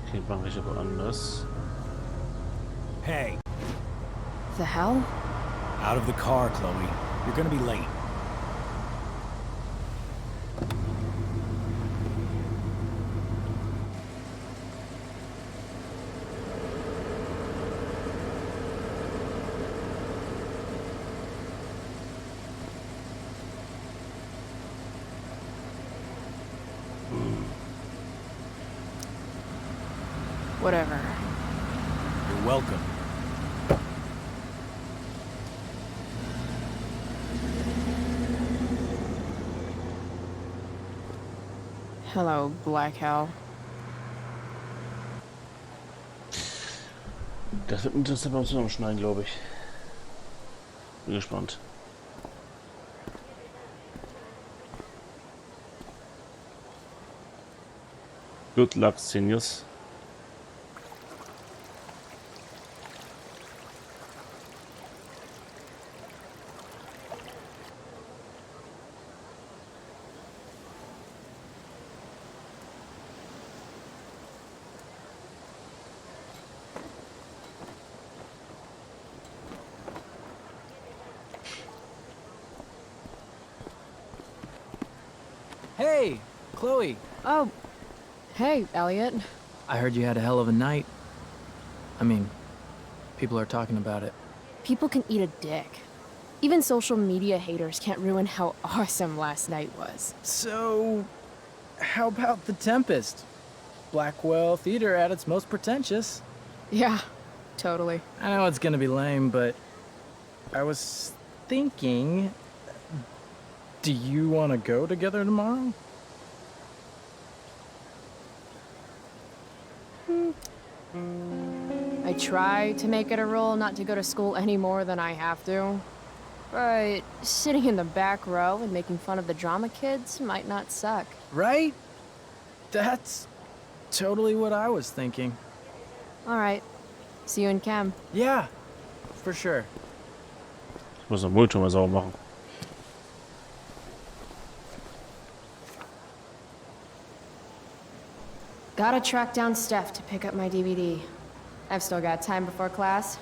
Okay, mache ich aber anders. Hey, The hell? out of the car, Chloe. You're gonna be late. Whatever. You're welcome. Hello, Black Hell. Das wird interessant beim Zusammenschneiden, glaube ich. Bin gespannt. Good luck, Seniors. Hey, Chloe. Oh, hey, Elliot. I heard you had a hell of a night. I mean, people are talking about it. People can eat a dick. Even social media haters can't ruin how awesome last night was. So, how about The Tempest? Blackwell Theater at its most pretentious. Yeah, totally. I know it's gonna be lame, but I was thinking, do you want to go together tomorrow? I try to make it a rule not to go to school any more than I have to. But sitting in the back row and making fun of the drama kids might not suck. Right? That's totally what I was thinking. All right. See you in chem. Yeah, for sure. Ich muss den Monitor mal sauber machen. Gotta track down Steph to pick up my DVD. I've still got time before class.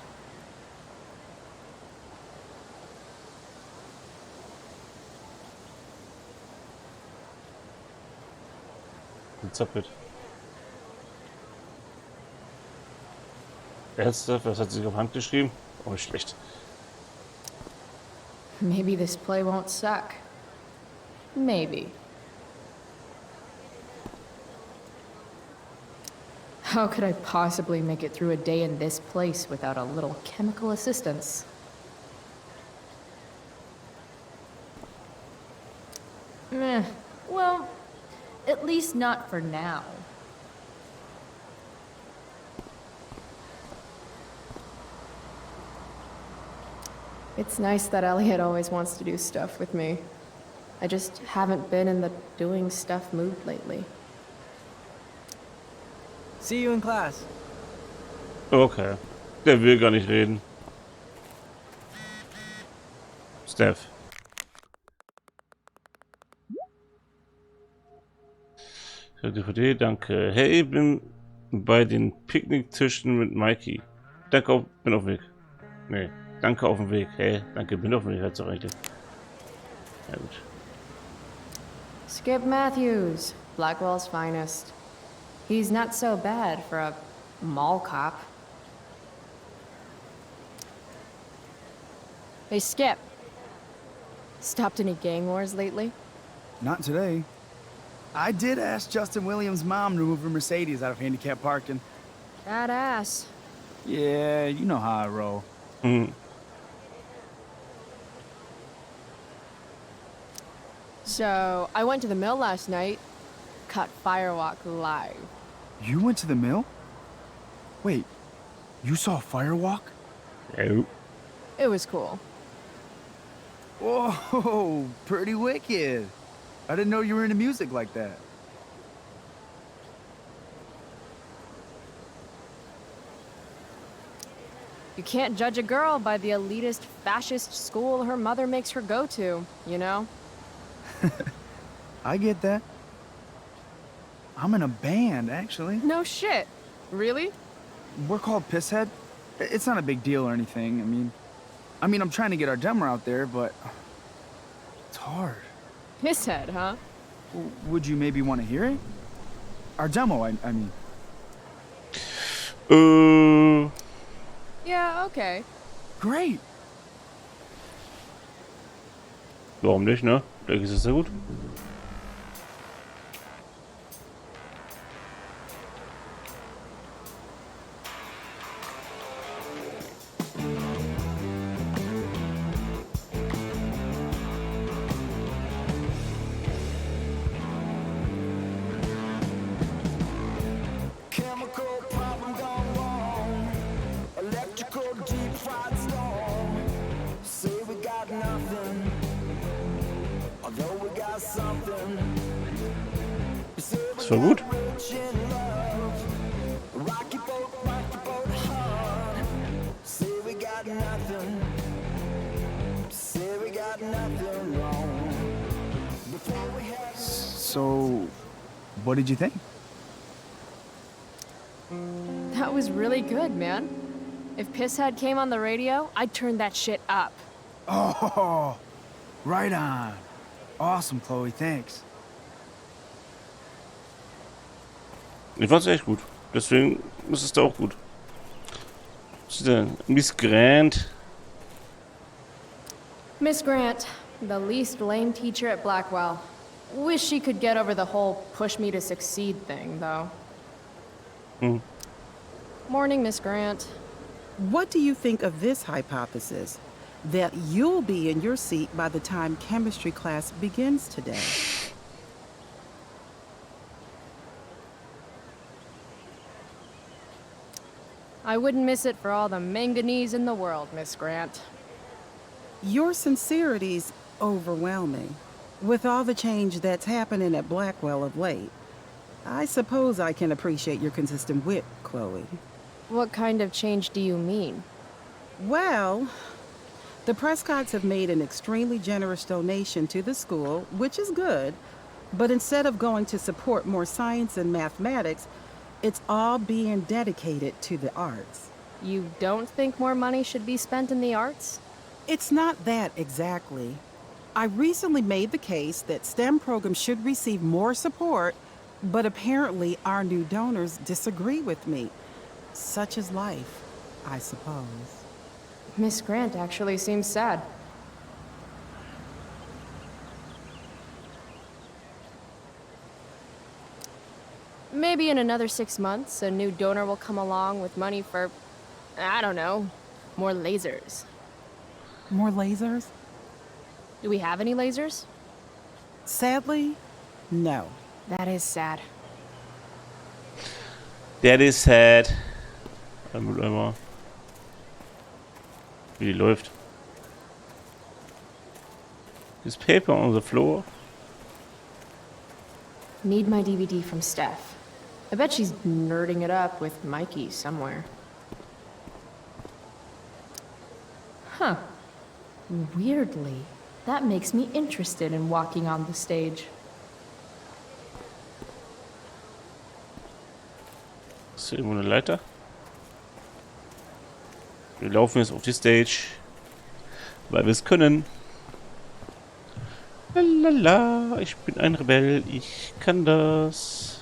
Gezappelt. Erste, was hat sich auf Hand geschrieben? Oh, nicht schlecht. Maybe this play won't suck. Maybe. How could I possibly make it through a day in this place without a little chemical assistance? Meh. Well, at least not for now. It's nice that Elliot always wants to do stuff with me. I just haven't been in the doing stuff mood lately. See you in class. Okay. Der will gar nicht reden. Steph. DVD, danke. Hey, bin bei den Picknicktischen mit Mikey. Danke, bin auf dem Weg. Nee, danke auf dem Weg. Hey, danke, bin auf dem Weg. Hat's doch eigentlich. Ja, gut. Skip Matthews, Blackwell's finest. He's not so bad for a mall cop. Hey, Skip. Stopped any gang wars lately? Not today. I did ask Justin Williams' mom to move her Mercedes out of handicap parking. Badass. Yeah, you know how I roll. So, I went to the mill last night. Caught Firewalk live. You went to the mill? Wait, you saw Firewalk? Ja. It was cool. Whoa, pretty wicked. I didn't know you were into music like that. You can't judge a girl by the elitist fascist school her mother makes her go to, you know? I get that. I'm in a band, actually. No shit. Really? We're called Pisshead. It's not a big deal or anything. I mean, I'm trying to get our demo out there, but it's hard. Pisshead, huh? Would you maybe want to hear it? Our demo, I mean. Yeah, okay. Great. Warum nicht, ne? Vielleicht ist es sehr gut. Chemical problem gone wrong. Electrical deep fried storm. Say we got nothing, although we got something. Say Das war gut. rich in love. Rocky boat hard. Say we got nothing. Say we got nothing wrong. Before we had So, what did you think? That was really good, man. If Pisshead came on the radio, I'd turn that shit up. Oh, right on. Awesome, Chloe. Thanks. Ich fand's echt gut. Deswegen ist es da auch gut. Was ist denn? Miss Grant. Miss Grant, the least lame teacher at Blackwell. Wish she could get over the whole push me to succeed thing, though. Morning, Miss Grant. What do you think of this hypothesis? That you'll be in your seat by the time chemistry class begins today. I wouldn't miss it for all the manganese in the world, Miss Grant. Your sincerity's overwhelming. With all the change that's happening at Blackwell of late, I suppose I can appreciate your consistent wit, Chloe. What kind of change do you mean? Well, the Prescotts have made an extremely generous donation to the school, which is good, but instead of going to support more science and mathematics, it's all being dedicated to the arts. You don't think more money should be spent in the arts? It's not that exactly. I recently made the case that STEM programs should receive more support, but apparently our new donors disagree with me. Such is life, I suppose. Miss Grant actually seems sad. Maybe in another 6 months, a new donor will come along with money for, I don't know, more lasers. More lasers? Do we have any lasers? Sadly, no. That is sad. That is sad. Ein Mülleimer. Wie die läuft. There's paper on the floor. Need my DVD from Steph. I bet she's nerding it up with Mikey somewhere. Huh. Weirdly, that makes me interested in walking on the stage. Ist hier irgendwo eine Leiter? Wir laufen jetzt auf die Stage, weil wir es können. Lalala, ich bin ein Rebell, ich kann das.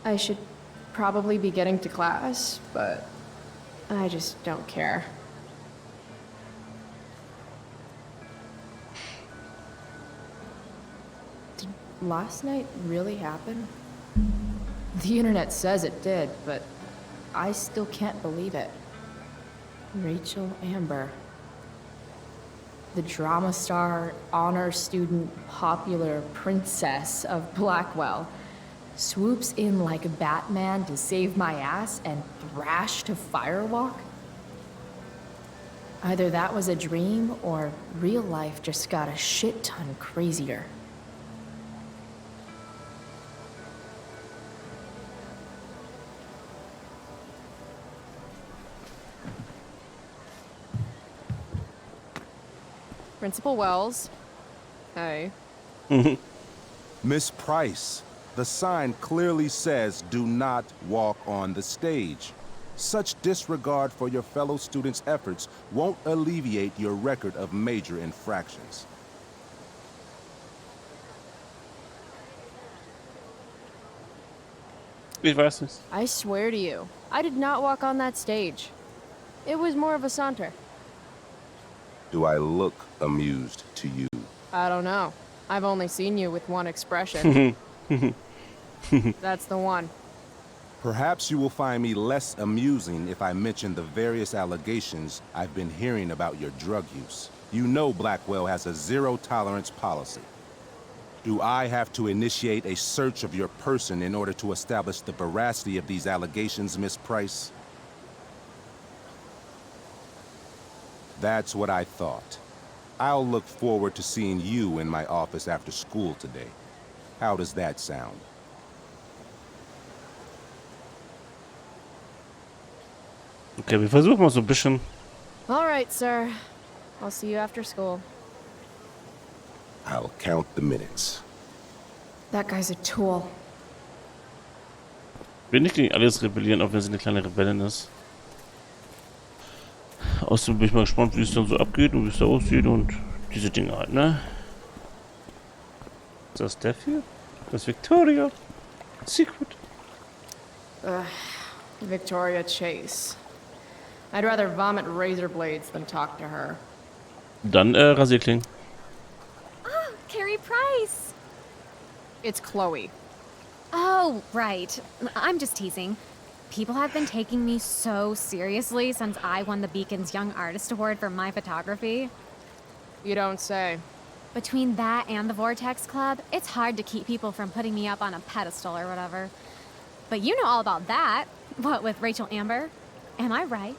I should probably be getting to class, but I just don't care. Did last night really happen? The internet says it did, but I still can't believe it. Rachel Amber. The drama star, honor student, popular princess of Blackwell swoops in like Batman to save my ass and thrash to firewalk? Either that was a dream or real life just got a shit ton crazier. Principal Wells, Hey. Miss Price, the sign clearly says do not walk on the stage. Such disregard for your fellow students' efforts won't alleviate your record of major infractions. Ich weiß nicht. I swear to you, I did not walk on that stage. It was more of a saunter. Do I look amused to you? I don't know. I've only seen you with one expression. That's the one. Perhaps you will find me less amusing if I mention the various allegations I've been hearing about your drug use. You know Blackwell has a zero-tolerance policy. Do I have to initiate a search of your person in order to establish the veracity of these allegations, Miss Price? That's what I thought. I'll look forward to seeing you in my office after school today. How does that sound? Okay, wir versuchen mal so ein bisschen. All right, sir. I'll see you after school. I'll count the minutes. That guy's a tool. Will nicht gegen alles rebellieren, auch wenn sie eine kleine Rebellin ist. Außerdem bin ich mal gespannt, wie es dann so abgeht und wie es da aussieht und diese Dinge halt, ne? Ist das der hier? Das ist Victoria. Secret. Victoria Chase. I'd rather vomit razor blades than talk to her. Dann Rasierklingen. Oh, Carrie Price! It's Chloe. Oh, right. I'm just teasing. People have been taking me so seriously since I won the Beacon's Young Artist Award for my photography. You don't say. Between that and the Vortex Club, it's hard to keep people from putting me up on a pedestal or whatever. But you know all about that. What with Rachel Amber? Am I right?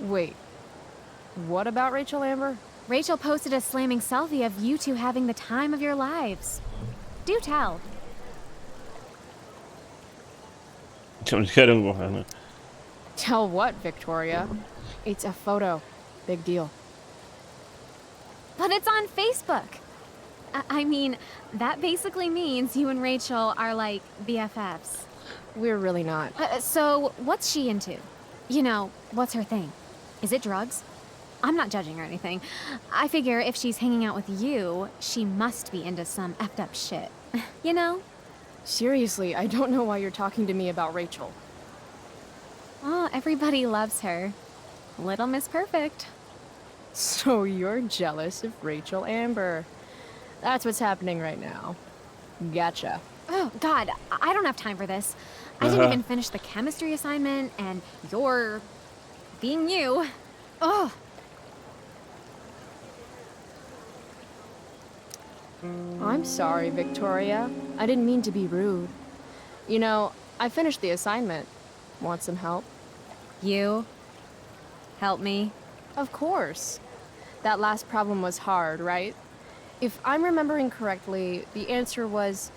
Wait. What about Rachel Amber? Rachel posted a slamming selfie of you two having the time of your lives. Do tell. Ich habe nicht gehört irgendwo. Ne? Tell what, Victoria? It's a photo. Big deal. But it's on Facebook. I mean, that basically means you and Rachel are like BFFs. We're really not. So, what's she into? You know, what's her thing? Is it drugs? I'm not judging or anything. I figure if she's hanging out with you, she must be into some effed up shit. You know? Seriously, I don't know why you're talking to me about Rachel. Oh, everybody loves her. Little Miss Perfect. So you're jealous of Rachel Amber. That's what's happening right now. Gotcha. Oh, God, I don't have time for this. I didn't even finish the chemistry assignment, and you're being you. Ugh. I'm sorry, Victoria. I didn't mean to be rude. You know, I finished the assignment. Want some help? You? Help me? Of course. That last problem was hard, right? If I'm remembering correctly, the answer was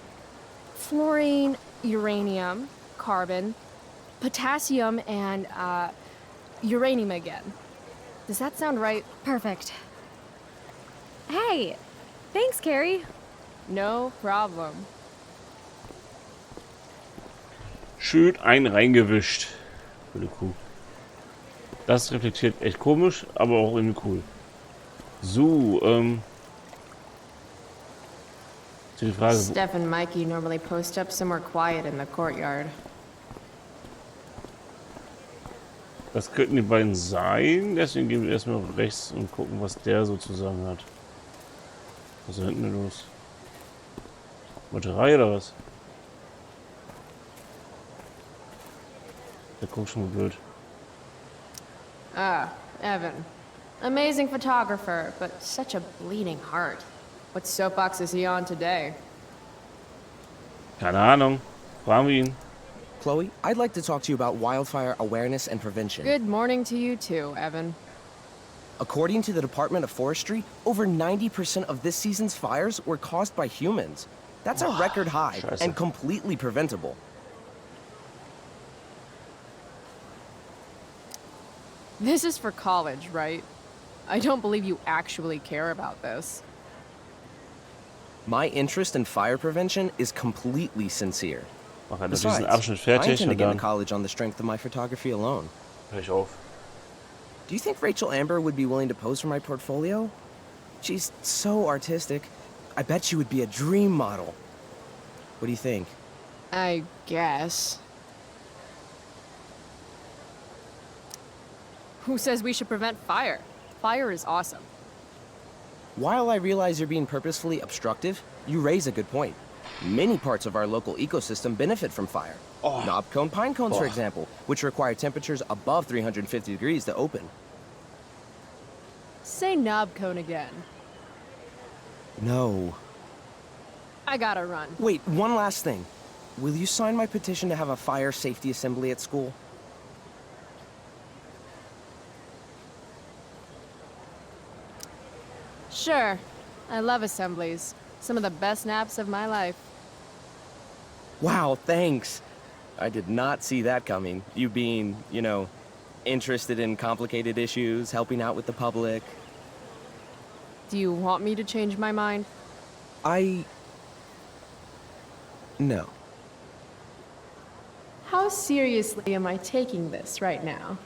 fluorine, uranium, carbon, potassium, and uranium again. Does that sound right? Perfect. Hey, thanks, Carrie. No problem. Schön einen reingewischt. Coole Kuh. Das reflektiert echt komisch, aber auch irgendwie cool. So, die Frage. Steph and Mikey normally post up somewhere quiet in the courtyard. Das könnten die beiden sein. Deswegen gehen wir erstmal auf rechts und gucken, was der sozusagen hat. Was ist da hinten denn los? Batterie oder was? Der guckt schon blöd. Ah, Evan. Amazing photographer, but such a bleeding heart. What soapbox is he on today? Keine Ahnung. Fragen wir ihn. Chloe, I'd like to talk to you about wildfire awareness and prevention. Good morning to you too, Evan. According to the Department of Forestry, over 90% of this season's fires were caused by humans. That's a record high Scheiße. and completely preventable. This is for college, right? I don't believe you actually care about this. My interest in fire prevention is completely sincere. Mach halt diesen Besides, Abschnitt I fertig intend to und get into dann college on the strength of my photography alone. hör ich auf. Do you think Rachel Amber would be willing to pose for my portfolio? She's so artistic. I bet she would be a dream model. What do you think? I guess. Who says we should prevent fire? Fire is awesome. While I realize you're being purposefully obstructive, you raise a good point. Many parts of our local ecosystem benefit from fire. Knob cone pine cones, for example, which require temperatures above 350 degrees to open. Say knob cone again. No. I gotta run. Wait, one last thing. Will you sign my petition to have a fire safety assembly at school? Sure. I love assemblies. Some of the best naps of my life. Wow, thanks. I did not see that coming. You being, you know, interested in complicated issues, helping out with the public. Do you want me to change my mind? No. How seriously am I taking this right now?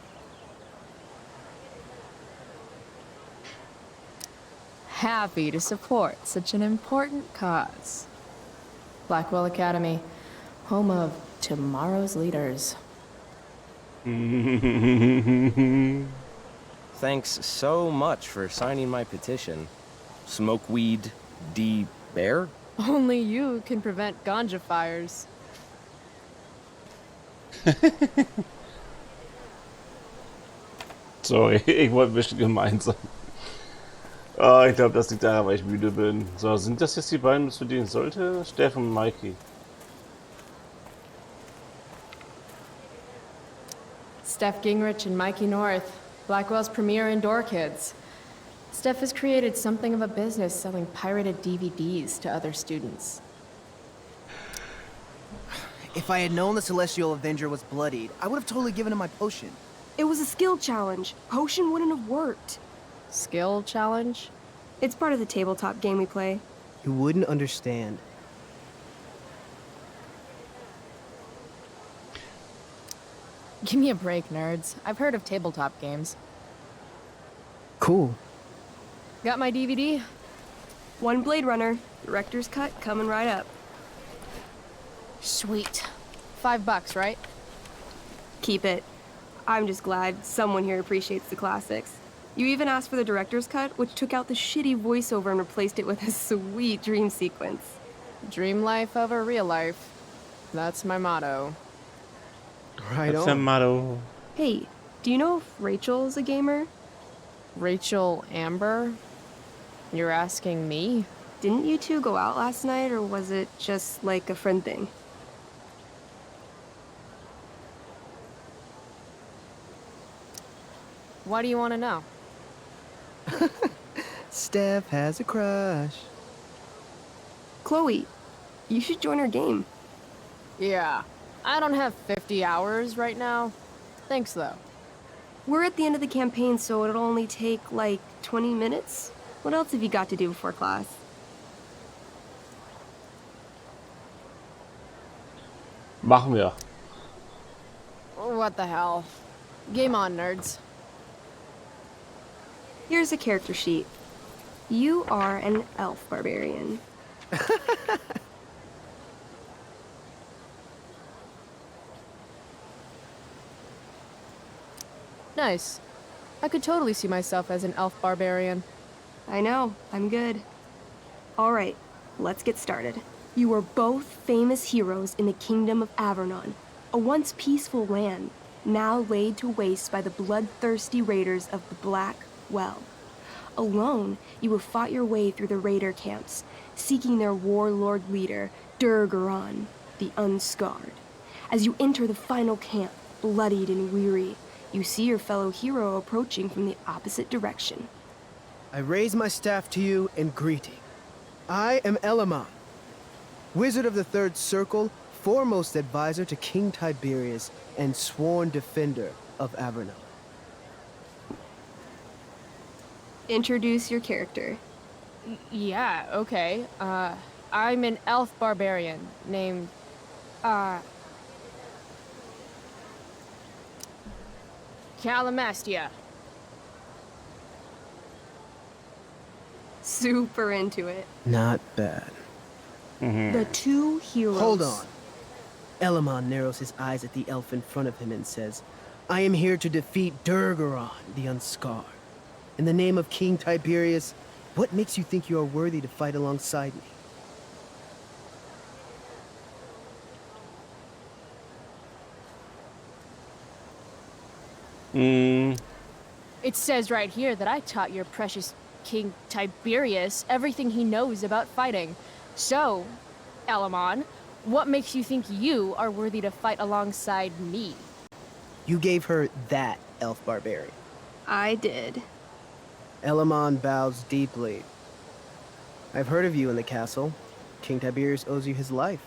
Happy to support such an important cause. Blackwell Academy, home of tomorrow's leaders. Thanks so much for signing my petition. Smokeweed D. Bear? Only you can prevent ganja fires. Sorry, ich wollte ein bisschen gemein sein. Ah, ich glaube, das liegt daran, weil ich müde bin. So, sind das jetzt die beiden, zu denen ich sollte? Steffen und Mikey. Steph Gingrich and Mikey North, Blackwell's premier indoor kids. Steph has created something of a business selling pirated DVDs to other students. If I had known the Celestial Avenger was bloodied, I would have totally given him my potion. It was a skill challenge. Potion wouldn't have worked. Skill challenge? It's part of the tabletop game we play. You wouldn't understand. Give me a break, nerds. I've heard of tabletop games. Cool. Got my DVD? One Blade Runner, director's cut coming right up. Sweet. $5, right? Keep it. I'm just glad someone here appreciates the classics. You even asked for the director's cut, which took out the shitty voiceover and replaced it with a sweet dream sequence. Dream life over real life. That's my motto. Right That's on. a motto. Hey, do you know if Rachel's a gamer? Rachel Amber? You're asking me? Didn't you two go out last night, or was it just like a friend thing? Why do you want to know? Steph has a crush. Chloe, you should join our game. Yeah. I don't have 50 hours right now. Thanks, though. We're at the end of the campaign, so it'll only take, like, 20 minutes. What else have you got to do before class? Machen wir. What the hell? Game on, nerds. Here's a character sheet. You are an elf barbarian. Nice. I could totally see myself as an elf barbarian. I know, I'm good. Alright, let's get started. You are both famous heroes in the kingdom of Avernon, a once peaceful land, now laid to waste by the bloodthirsty raiders of the Black Well. Alone, you have fought your way through the raider camps, seeking their warlord leader, Durgaron, the Unscarred. As you enter the final camp, bloodied and weary, you see your fellow hero approaching from the opposite direction. I raise my staff to you in greeting. I am Elamon, Wizard of the Third Circle, foremost advisor to King Tiberius, and sworn defender of Avernon. Introduce your character. Yeah, okay. I'm an elf barbarian named, Calamastia. Super into it. Not bad. The two heroes. Hold on. Elamon narrows his eyes at the elf in front of him and says, I am here to defeat Durgaron, the Unscarred. In the name of King Tiberius, what makes you think you are worthy to fight alongside me? It says right here that I taught your precious King Tiberius everything he knows about fighting. So, Elamon, what makes you think you are worthy to fight alongside me? You gave her that, elf barbarian. I did. Elamon bows deeply. I've heard of you in the castle. King Tiberius owes you his life.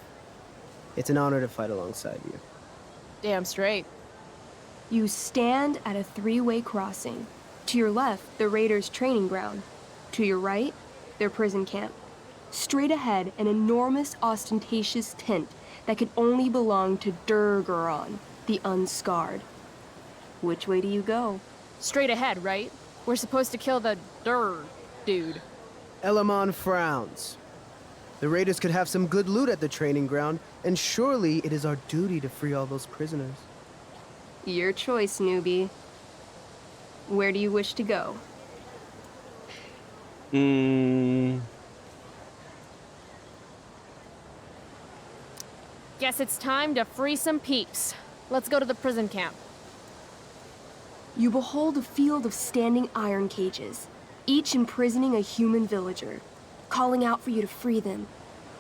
It's an honor to fight alongside you. Damn straight. You stand at a three-way crossing. To your left, the raiders' training ground. To your right, their prison camp. Straight ahead, an enormous, ostentatious tent that could only belong to Durgaron, the Unscarred. Which way do you go? Straight ahead, right? We're supposed to kill the dude. Elamon frowns. The raiders could have some good loot at the training ground, and surely it is our duty to free all those prisoners. Your choice, newbie. Where do you wish to go? Guess it's time to free some peeps. Let's go to the prison camp. You behold a field of standing iron cages, each imprisoning a human villager, calling out for you to free them.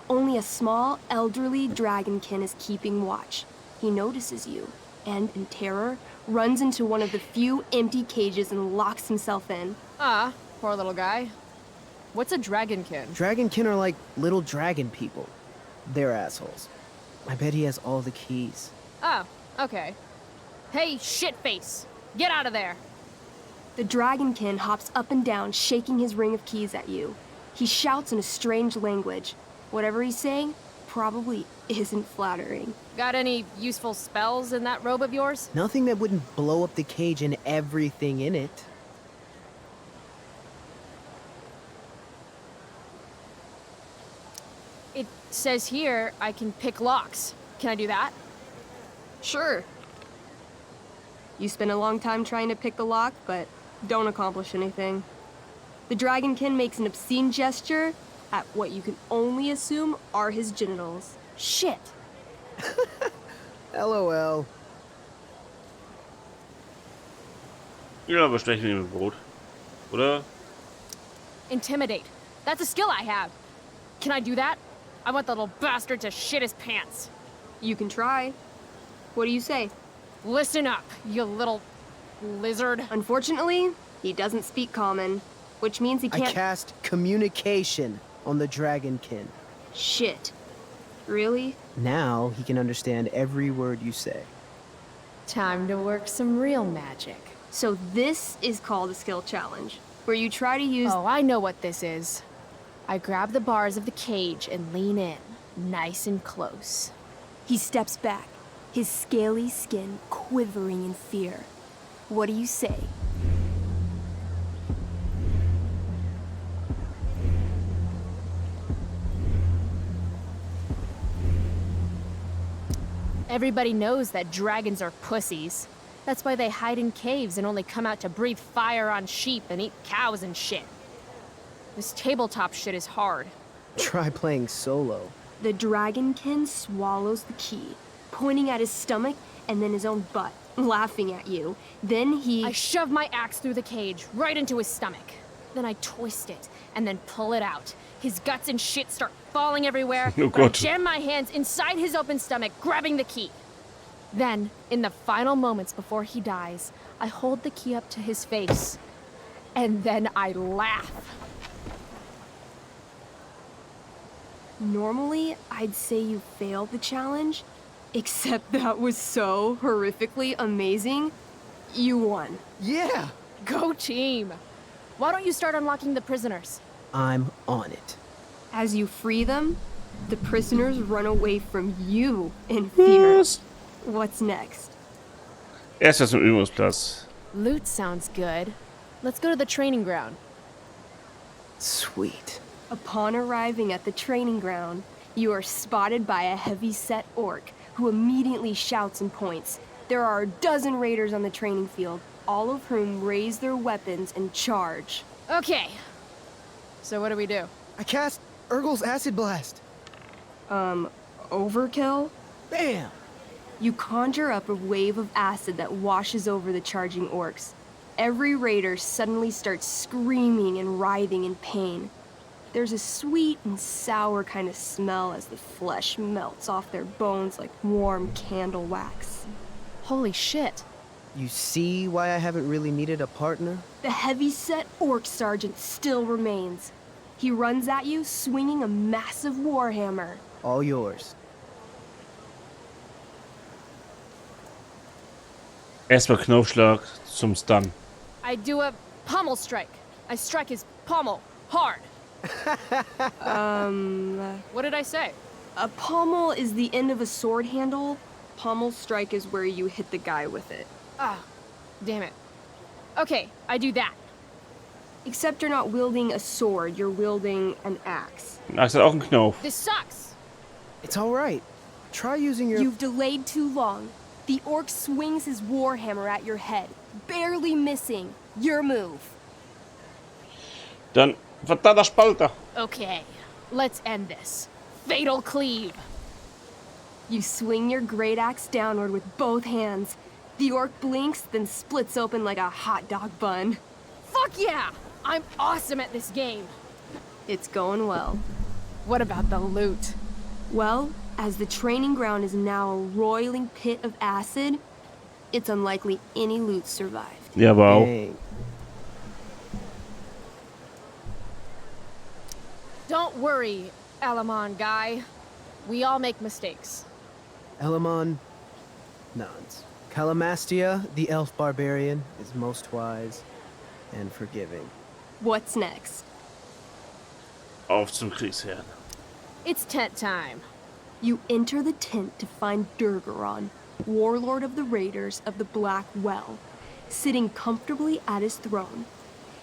Only a small, elderly dragonkin is keeping watch. He notices you, and in terror, runs into one of the few empty cages and locks himself in. Ah, poor little guy. What's a dragonkin? Dragonkin are like little dragon people. They're assholes. I bet he has all the keys. Oh, okay. Hey, shitface! Get out of there! The dragonkin hops up and down, shaking his ring of keys at you. He shouts in a strange language. Whatever he's saying probably isn't flattering. Got any useful spells in that robe of yours? Nothing that wouldn't blow up the cage and everything in it. It says here I can pick locks. Can I do that? Sure. You spend a long time trying to pick the lock, but don't accomplish anything. The dragonkin makes an obscene gesture at what you can only assume are his genitals. Shit. LOL. Ja, bestechen wir mit Brot. Oder? Intimidate. That's a skill I have. Can I do that? I want the little bastard to shit his pants. You can try. What do you say? Listen up, you little lizard. Unfortunately, he doesn't speak common, which means he can't— I cast communication on the dragonkin. Shit. Really? Now he can understand every word you say. Time to work some real magic. So this is called a skill challenge, where you try to use— Oh, I know what this is. I grab the bars of the cage and lean in, nice and close. He steps back, his scaly skin quivering in fear. What do you say? Everybody knows that dragons are pussies. That's why they hide in caves and only come out to breathe fire on sheep and eat cows and shit. This tabletop shit is hard. Try playing solo. The dragonkin swallows the key, pointing at his stomach and then his own butt, laughing at you. Then I shove my axe through the cage, right into his stomach. Then I twist it, and then pull it out. His guts and shit start falling everywhere, Oh, but I God. jam my hands inside his open stomach, grabbing the key. Then, in the final moments before he dies, I hold the key up to his face. And then I laugh. Normally, I'd say you failed the challenge, except that was so horrifically amazing. You won. Yeah! Go team! Why don't you start unlocking the prisoners? I'm on it. As you free them, the prisoners run away from you in fear. Was? What's next? Erst was zum Übungsplatz. Loot sounds good. Let's go to the training ground. Sweet. Upon arriving at the training ground, you are spotted by a heavy-set orc who immediately shouts and points. There are a dozen raiders on the training field, all of whom raise their weapons and charge. Okay. So what do we do? I cast Urgel's Acid Blast. Overkill? Bam! You conjure up a wave of acid that washes over the charging orcs. Every raider suddenly starts screaming and writhing in pain. There's a sweet and sour kind of smell as the flesh melts off their bones like warm candle wax. Holy shit. You see why I haven't really needed a partner? The heavy-set orc sergeant still remains. He runs at you, swinging a massive warhammer. All yours. Erstmal Knopfschlag zum Stun. I do a pommel strike. I strike his pommel hard. What did I say? A pommel is the end of a sword handle. Pommel strike is where you hit the guy with it. Ah, damn it. Okay, I do that. Except you're not wielding a sword, you're wielding an axe. Axt hat auch einen Knopf. This sucks. It's all right. Try using your... You've delayed too long. The orc swings his warhammer at your head, barely missing. Your move. Dann verdammter Spalter. Okay, let's end this. Fatal cleave. You swing your great axe downward with both hands. The orc blinks, then splits open like a hot dog bun. Fuck yeah! I'm awesome at this game. It's going well. What about the loot? Well, as the training ground is now a roiling pit of acid, it's unlikely any loot survived. Ja, aber auch. Dang. Don't worry, Alamon guy. We all make mistakes. Elamon nods. Calamastia, the elf barbarian, is most wise and forgiving. What's next? Auf zum Kriegsherd. It's tent time. You enter the tent to find Durgaron, warlord of the Raiders of the Black Well, sitting comfortably at his throne.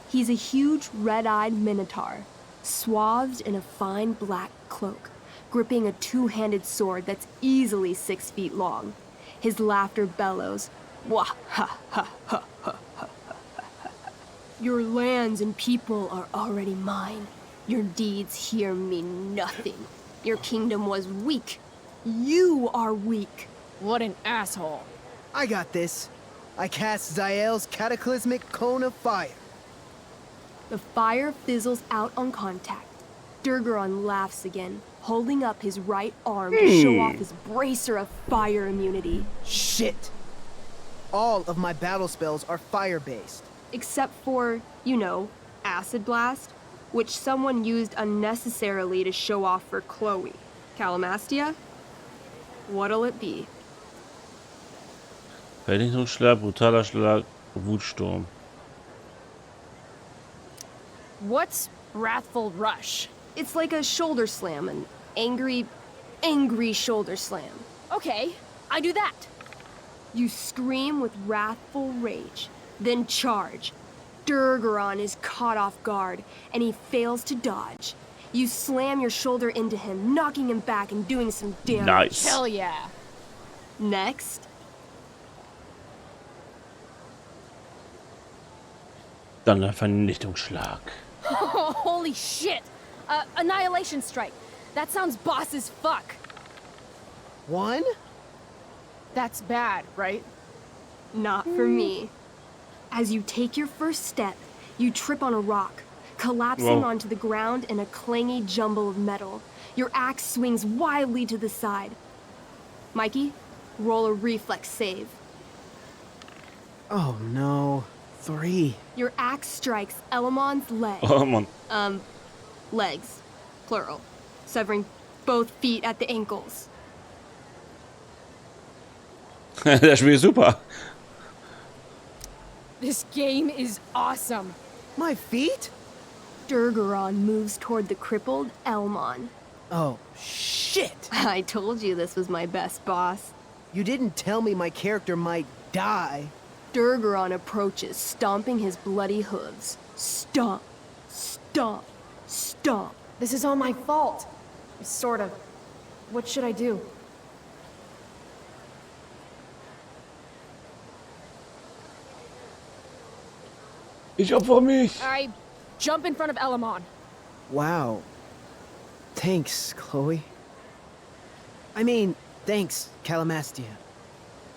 He's a huge red-eyed minotaur, swathed in a fine black cloak, gripping a two-handed sword that's easily 6 feet long. His laughter bellows, wah ha ha ha ha ha. Your lands and people are already mine. Your deeds here mean nothing. Your kingdom was weak. You are weak. What an asshole. I got this. I cast Zael's cataclysmic cone of fire. The fire fizzles out on contact. Durgaron laughs again, holding up his right arm to show off his bracer of fire immunity. Shit! All of my battle spells are fire-based. Except for, you know, Acid Blast, which someone used unnecessarily to show off for Chloe. Calamastia? What'll it be? Vernichtungsschlag, brutaler Schlag, Wutsturm. What's Wrathful Rush? It's like a shoulder slam, an angry shoulder slam. Okay, I do that. You scream with wrathful rage, then charge. Durgaron is caught off guard, and he fails to dodge. You slam your shoulder into him, knocking him back and doing some damage. Nice. Hell yeah. Next, Dann ein Vernichtungsschlag. Holy shit! Annihilation Strike. That sounds boss as fuck. One? That's bad, right? not for me. As you take your first step, you trip on a rock, collapsing Whoa. onto the ground in a clangy jumble of metal. Your axe swings wildly to the side. Mikey, roll a reflex save. Oh no. 3. Your axe strikes Elamon's leg. Oh man. Legs, plural, severing both feet at the ankles. Das Spiel ist super. This game is awesome. My feet? Durgaron moves toward the crippled Elmon. Oh, shit! I told you this was my best boss. You didn't tell me my character might die. Durgaron approaches, stomping his bloody hooves. Stomp, stomp, stomp. This is all my fault. Sort of. What should I do? Ich opfere mich! I jump in front of Elamon. Wow. Thanks, Chloe. I mean, thanks, Calamastia.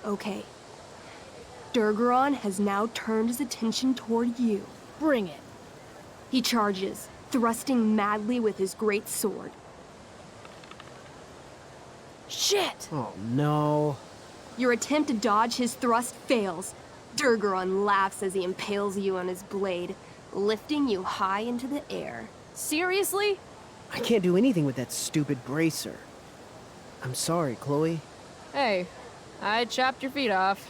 Okay. Durgaron has now turned his attention toward you. Bring it. He charges, thrusting madly with his great sword. Shit! Oh, no. Your attempt to dodge his thrust fails. Durgaron laughs as he impales you on his blade, lifting you high into the air. Seriously? I can't do anything with that stupid bracer. I'm sorry, Chloe. Hey, I chopped your feet off.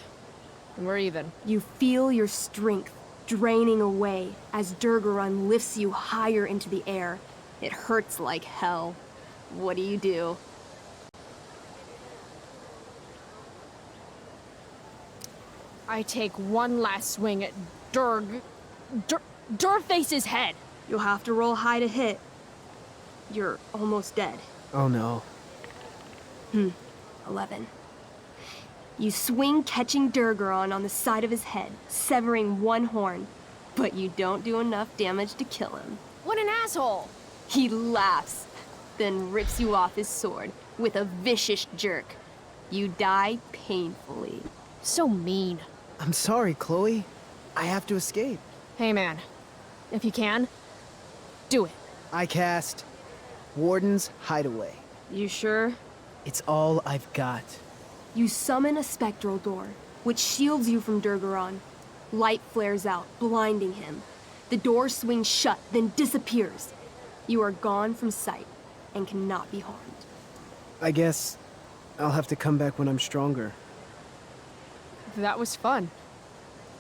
And we're even. You feel your strength draining away as Durgaron lifts you higher into the air. It hurts like hell. What do? I take one last swing at Durface's head. You'll have to roll high to hit. You're almost dead. Oh, no. 11. You swing, catching Durgaron on the side of his head, severing one horn, but you don't do enough damage to kill him. What an asshole! He laughs, then rips you off his sword with a vicious jerk. You die painfully. So mean. I'm sorry, Chloe. I have to escape. Hey man, if you can, do it. I cast Warden's Hideaway. You sure? It's all I've got. You summon a spectral door, which shields you from Durgaron. Light flares out, blinding him. The door swings shut, then disappears. You are gone from sight and cannot be harmed. I guess I'll have to come back when I'm stronger. That was fun.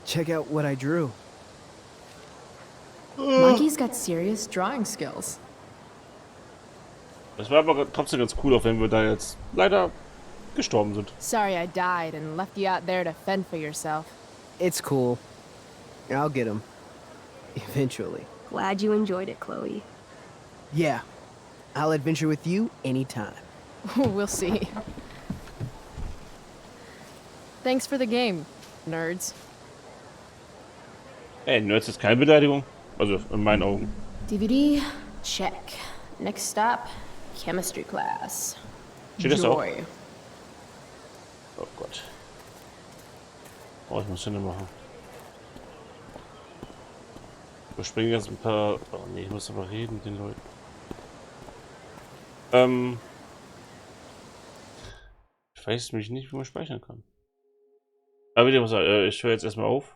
Check out what I drew. Mikey's got serious drawing skills. Das war aber trotzdem ganz cool, auch wenn wir da jetzt leider gestorben sind. Sorry I died and left you out there to fend for yourself. It's cool. I'll get him. Eventually. Glad you enjoyed it, Chloe. Yeah. I'll adventure with you anytime. We'll see. Thanks for the game, nerds. Ey, Nerds ist keine Beleidigung. Also, in meinen Augen. DVD, check. Next stop, chemistry class. Steht das auch? Joy. Oh Gott. Oh, ich muss Sinn machen. Überspringen jetzt ein paar... Oh nee, ich muss aber reden mit den Leuten. Ich weiß mich nicht, wie man speichern kann. Aber wie gesagt, ich höre jetzt erstmal auf.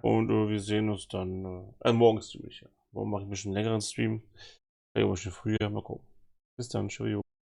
Und wir sehen uns dann... morgen streame ich ja. Morgen mache ich ein bisschen längeren Stream. Vielleicht ein bisschen früher. Mal gucken. Bis dann. Tschüss.